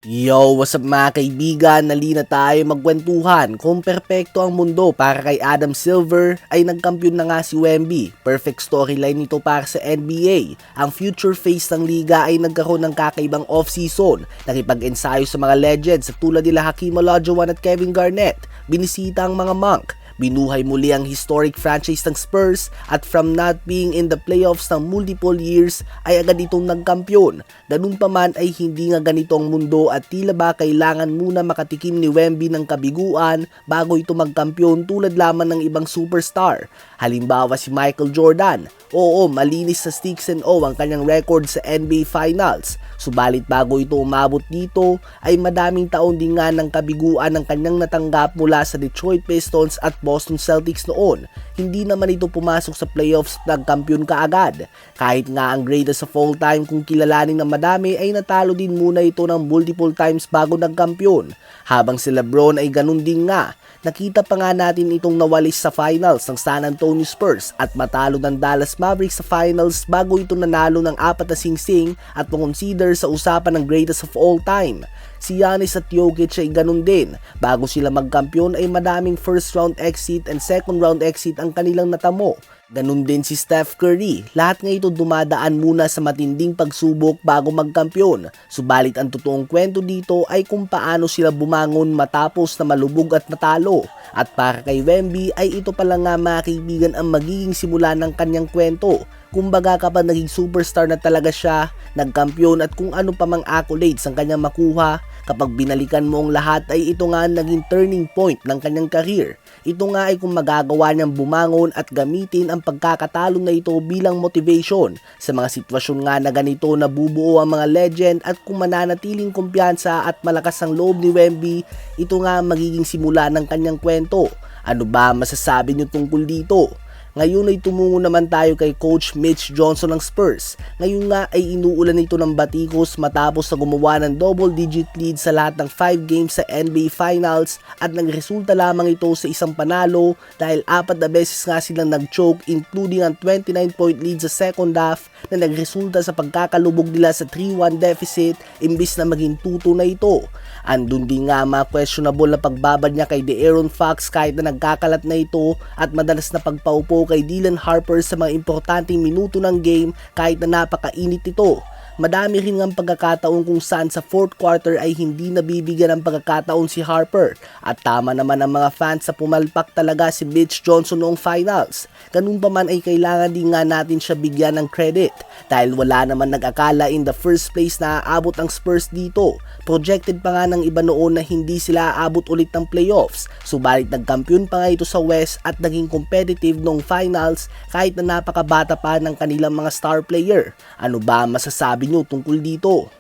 Yo, what's up mga kaibigan? Nalina tayo magkwentuhan kung perpekto ang mundo para kay Adam Silver ay nagkampiyon na nga si Wemby. Perfect storyline nito para sa NBA. Ang future face ng liga ay nagkaroon ng kakaibang off-season. Nakipag-ensayo sa mga legends tulad nila Hakeem Olajuwon at Kevin Garnett. Binisita ang mga Monk. Binuhay muli ang historic franchise ng Spurs at from not being in the playoffs ng multiple years ay agad itong nagkampiyon. Ganun pa man ay hindi nga ganito ang mundo at tila ba kailangan muna makatikim ni Wemby ng kabiguan bago ito magkampiyon tulad lamang ng ibang superstar. Halimbawa si Michael Jordan. Oo, malinis sa 6-0 ang kanyang record sa NBA Finals. Subalit bago ito umabot dito ay madaming taon din nga ng kabiguan ang kanyang natanggap mula sa Detroit Pistons at Boston Celtics noon. Hindi naman ito pumasok sa playoffs at nagkampiyon kaagad. Kahit nga ang greatest of all time kung kilalanin ng madami ay natalo din muna ito ng multiple times bago nagkampiyon. Habang si LeBron ay ganun din nga. Nakita pa nga natin itong nawalis sa finals ng San Antonio Spurs at matalo ng Dallas Mavericks sa finals bago ito nanalo ng 4 na singsing at consider sa usapan ng greatest of all time. Si Giannis at Jokic ay ganun din. Bago sila magkampiyon ay madaming first round exit and second round exit ang kanilang natamo. Ganun din si Steph Curry. Lahat nga ito dumadaan muna sa matinding pagsubok bago magkampiyon. Subalit ang totoong kwento dito ay kung paano sila bumangon matapos na malubog at matalo. At para kay Wemby ay ito pala nga mga kaibigan ang magiging simula ng kanyang kwento. Kumbaga kapag naging superstar na talaga siya, nagkampiyon at kung ano pa mang accolades ang kanyang makuha, kapag binalikan mo ang lahat ay ito nga naging turning point ng kanyang career. Ito nga ay kung magagawa niyang bumangon at gamitin ang pagkakatalo na ito bilang motivation. Sa mga sitwasyon nga na ganito nabubuo ang mga legend at kung mananatiling kumpiyansa at malakas ang loob ni Wemby, ito nga magiging simula ng kanyang kwento. Ano ba masasabi niyo tungkol dito? Ngayon ay tumungo naman tayo kay Coach Mitch Johnson ng Spurs. Ngayon nga ay inuulan ito ng batikos matapos na gumawa ng double-digit lead sa lahat ng 5 games sa NBA Finals at nagresulta lamang ito sa isang panalo dahil 4 na beses nga silang nag-choke including ang 29-point lead sa second half na nagresulta sa pagkakalubog nila sa 3-1 deficit imbis na maging 2-2 na ito. Andun din nga mga questionable na pagbabad niya kay De'Aaron Fox kahit na nagkakalat na ito at madalas na pagpaupo kay Dylan Harper sa mga importanteng minuto ng game kahit na napakainit ito. Madami rin ng pagkakataon kung saan sa fourth quarter ay hindi nabibigyan ng pagkakataon si Harper at tama naman ang mga fans sa pumalpak talaga si Mitch Johnson noong finals. Ganun pa man ay kailangan din nga natin siya bigyan ng credit dahil wala naman nag-akala in the first place na aabot ang Spurs dito. Projected pa nga ng iba noon na hindi sila aabot ulit ng playoffs. Subalit nagkampiyon pa nga ito sa West at naging competitive noong finals kahit na napakabata pa ng kanilang mga star player. Ano ba masasabi nyo tungkol dito?